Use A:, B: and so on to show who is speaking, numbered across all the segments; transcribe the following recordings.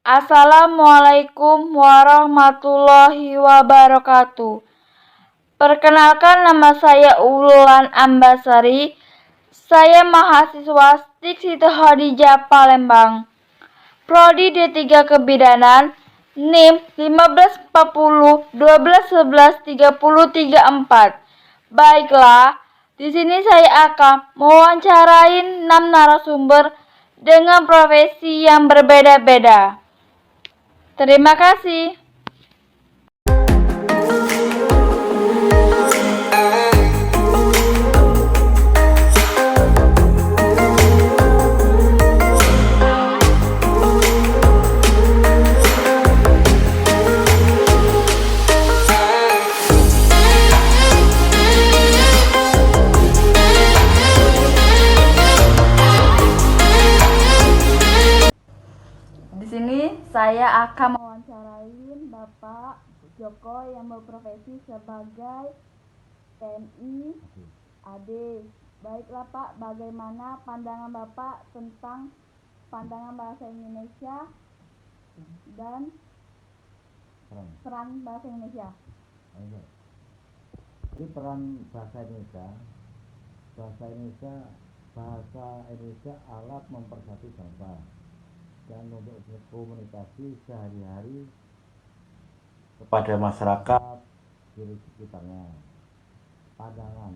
A: Assalamualaikum warahmatullahi wabarakatuh. Perkenalkan, nama saya Wulan Ambasari. Saya mahasiswa STIK Siti Khadijah Palembang. Prodi D3 Kebidanan, NIM 1540 12 11 30 34. Baiklah, di sini saya akan mewawancarain 6 narasumber dengan profesi yang berbeda-beda. Terima kasih. Di sini saya akan mewawancarain Bapak Joko yang berprofesi sebagai TNI AD. Baiklah Pak, bagaimana pandangan Bapak tentang pandangan bahasa Indonesia dan peran bahasa Indonesia?
B: Jadi peran bahasa Indonesia alat mempersatu bangsa dan untuk komunikasi sehari-hari kepada masyarakat di sekitarnya.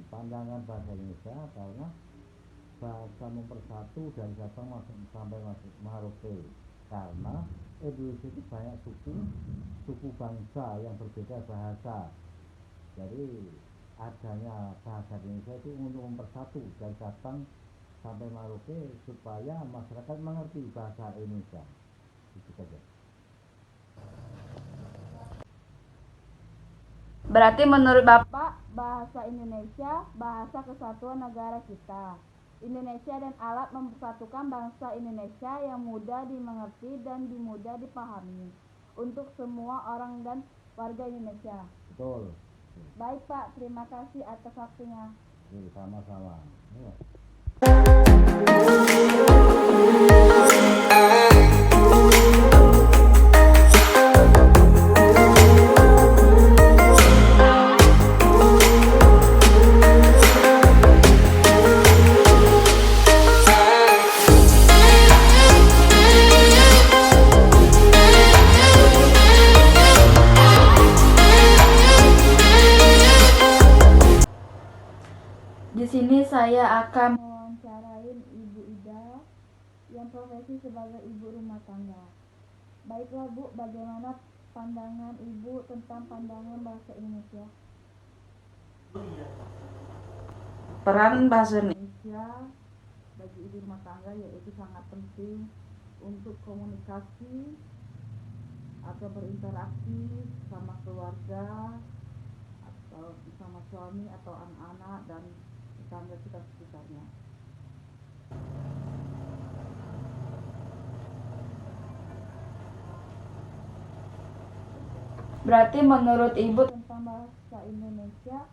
B: Pandangan bahasa Indonesia karena bahasa mempersatu dari Sabang sampai Merauke, karena Indonesia itu banyak suku bangsa yang berbeda bahasa. Jadi adanya bahasa Indonesia itu untuk mempersatu dari Sabang sampai Merauke supaya masyarakat mengerti bahasa Indonesia. Itu saja.
A: Berarti menurut Bapak, bahasa Indonesia bahasa kesatuan negara kita. Indonesia dan alat mempersatukan bangsa Indonesia yang mudah dimengerti dan mudah dipahami untuk semua orang dan warga Indonesia.
B: Betul.
A: Baik Pak, terima kasih atas waktunya.
B: Sama-sama.
A: Di sini saya akan mewawancarain Ibu Ida yang profesi sebagai ibu rumah tangga. Baiklah Bu, bagaimana pandangan Ibu tentang pandangan bahasa Indonesia?
C: Peran bahasa Indonesia bagi ibu rumah tangga yaitu sangat penting untuk komunikasi atau berinteraksi sama keluarga atau sama suami atau anak-anak dan tetangga kita sekitarnya.
A: Berarti menurut Ibu tentang bahasa Indonesia,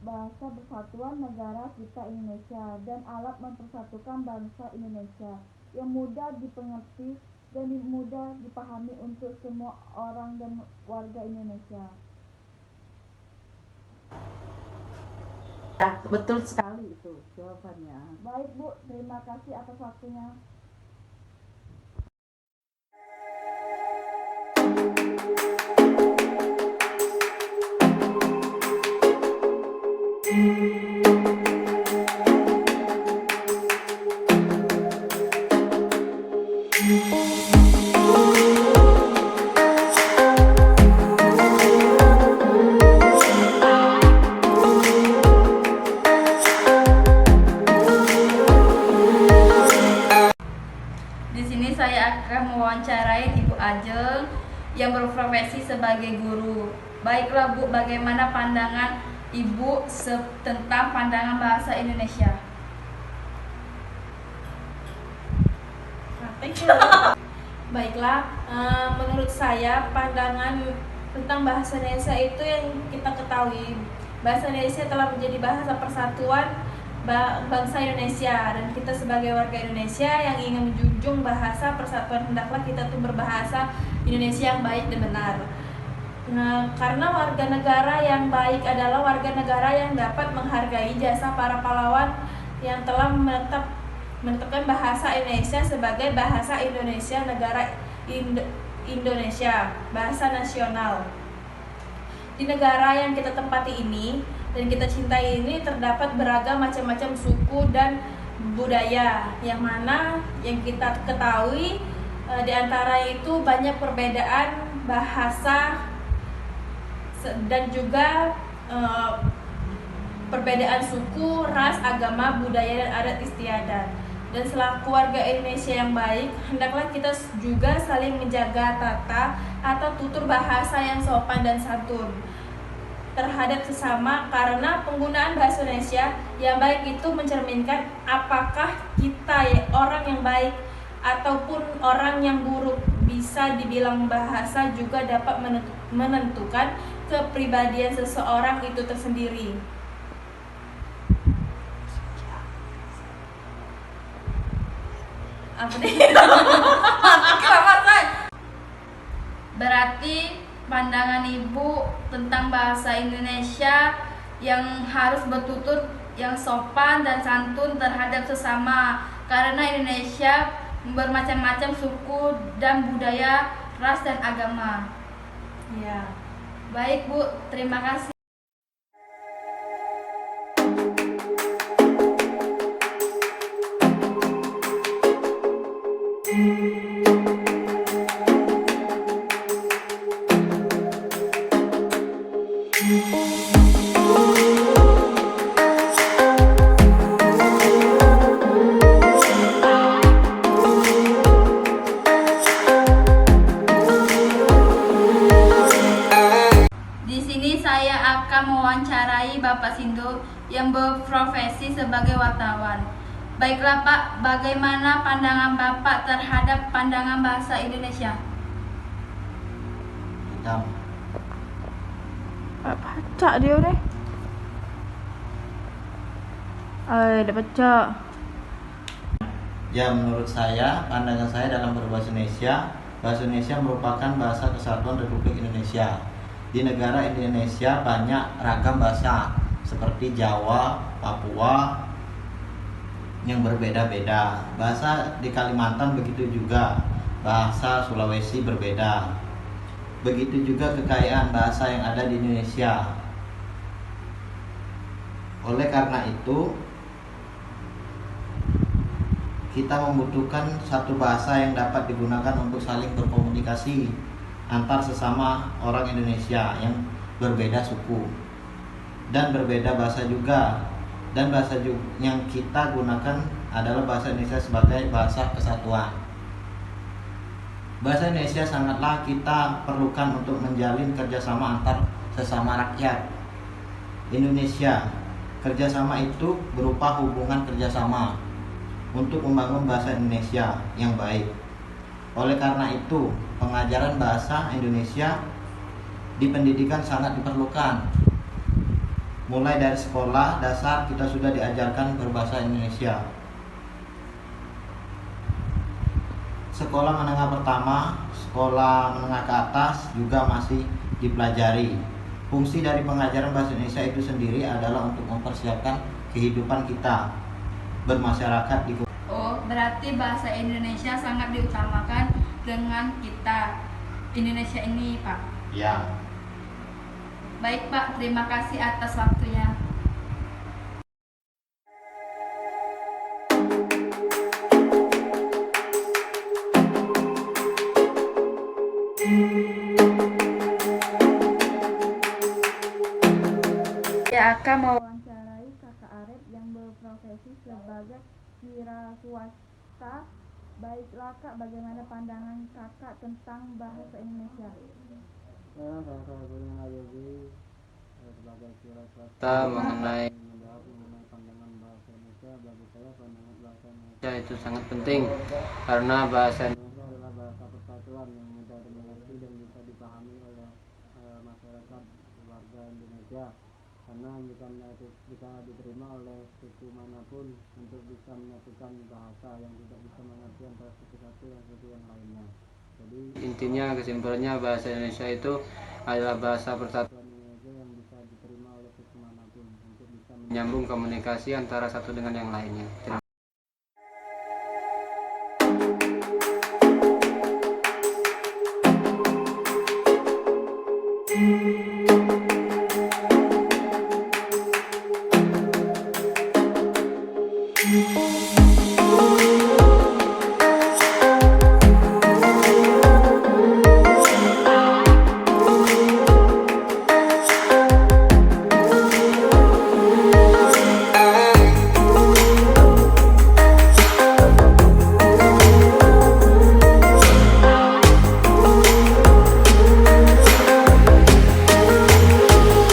A: bahasa persatuan negara kita Indonesia dan alat mempersatukan bangsa Indonesia yang mudah dipengerti dan mudah dipahami untuk semua orang dan warga Indonesia.
C: Ya, betul sekali itu jawabannya.
A: Baik Bu, terima kasih atas waktunya. yang berprofesi sebagai guru. Baiklah Bu, bagaimana pandangan Ibu tentang pandangan bahasa Indonesia?
D: Baiklah, menurut saya pandangan tentang bahasa Indonesia itu yang kita ketahui, bahasa Indonesia telah menjadi bahasa persatuan bangsa Indonesia, dan kita sebagai warga Indonesia yang ingin menjunjung bahasa persatuan, hendaklah kita tuh berbahasa Indonesia yang baik dan benar. Nah, karena warga negara yang baik adalah warga negara yang dapat menghargai jasa para pahlawan yang telah menetapkan bahasa Indonesia sebagai bahasa Indonesia, negara Indonesia, bahasa nasional. Di negara yang kita tempati ini dan kita cintai ini terdapat beragam macam-macam suku dan budaya, yang mana yang kita ketahui di antara itu banyak perbedaan bahasa dan juga perbedaan suku, ras, agama, budaya, dan adat istiadat. Dan selaku warga Indonesia yang baik, hendaklah kita juga saling menjaga tata atau tutur bahasa yang sopan dan santun terhadap sesama, karena penggunaan bahasa Indonesia yang baik itu mencerminkan apakah kita orang yang baik ataupun orang yang buruk. Bisa dibilang bahasa juga dapat menentukan kepribadian seseorang itu tersendiri. Apa nih?
A: Berarti pandangan Ibu tentang bahasa Indonesia yang harus bertutur yang sopan dan santun terhadap sesama, karena Indonesia bermacam-macam suku dan budaya, ras dan agama.
D: Ya.
A: Baik Bu, terima kasih. Di sini saya akan mewawancarai Bapak Sindo yang berprofesi sebagai wartawan. Baiklah Pak, bagaimana pandangan Bapak terhadap pandangan bahasa Indonesia?
B: Hitam.
A: Baca dia deh. Udah baca.
B: Ya, menurut saya, pandangan saya dalam berbahasa Indonesia, bahasa Indonesia merupakan bahasa kesatuan Republik Indonesia. Di negara Indonesia banyak ragam bahasa seperti Jawa, Papua yang berbeda-beda. Bahasa di Kalimantan begitu juga, bahasa Sulawesi berbeda. Begitu juga kekayaan bahasa yang ada di Indonesia. Oleh karena itu, kita membutuhkan satu bahasa yang dapat digunakan untuk saling berkomunikasi antar sesama orang Indonesia yang berbeda suku dan berbeda bahasa juga. Dan bahasa yang kita gunakan adalah bahasa Indonesia sebagai bahasa kesatuan. Bahasa Indonesia sangatlah kita perlukan untuk menjalin kerjasama antar sesama rakyat Indonesia. Kerjasama itu berupa hubungan kerjasama untuk membangun bahasa Indonesia yang baik. Oleh karena itu, pengajaran bahasa Indonesia di pendidikan sangat diperlukan. Mulai dari sekolah dasar kita sudah diajarkan berbahasa Indonesia. Sekolah menengah pertama, sekolah menengah ke atas juga masih dipelajari. Fungsi dari pengajaran bahasa Indonesia itu sendiri adalah untuk mempersiapkan kehidupan kita bermasyarakat di.
A: Oh, berarti bahasa Indonesia sangat diutamakan dengan kita Indonesia ini, Pak.
B: Ya.
A: Baik Pak, terima kasih atas waktunya. Saya akan mewawancarai Kakak Arep yang berprofesi sebagai wira swasta Baiklah Kak, bagaimana pandangan Kakak tentang bahasa Indonesia?
B: Sebagai
E: kita mengenai
B: pandangan bahasa Indonesia, bagi saya pandangan bahasa Indonesia
E: ya itu sangat penting karena bahasa
B: Indonesia adalah bahasa persatuan yang mudah dimengerti dan bisa dipahami oleh masyarakat warga Indonesia, karena bisa diterima oleh suku manapun untuk bisa menyatukan bahasa yang tidak bisa mengerti antara suku satu dan suku yang lainnya. Jadi
E: intinya kesimpulannya bahasa Indonesia itu adalah bahasa persatuan
B: Indonesia yang bisa diterima oleh suku manapun untuk bisa
E: menyambung komunikasi antara satu dengan yang lainnya.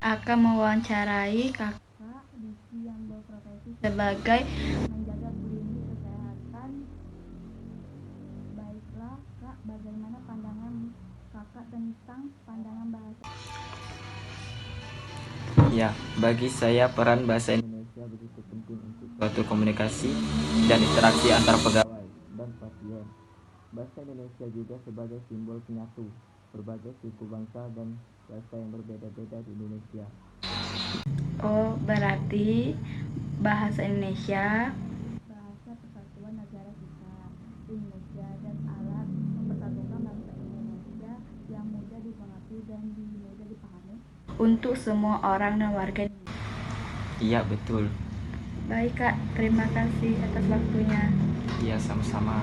A: Akan mewawancarai Kakak Diki yang berprofesi sebagai menjaga klinik kesehatan. Baiklah Kak, bagaimana pandangan Kakak tentang pandangan bahasa?
F: Ya, bagi saya peran bahasa Indonesia begitu penting untuk suatu komunikasi dan interaksi antar pegawai dan pasien. Bahasa Indonesia juga sebagai simbol penyatu berbagai suku bangsa dan bahasa yang berbeda-beda di Indonesia.
A: Oh, berarti bahasa Indonesia bahasa persatuan negara kita, Indonesia, dan alat mempersatukan bangsa Indonesia yang mudah dimengerti dan mudah dipahami untuk semua orang dan warga Indonesia.
F: Iya, betul.
A: Baik Kak, terima kasih atas waktunya.
F: Iya, sama-sama.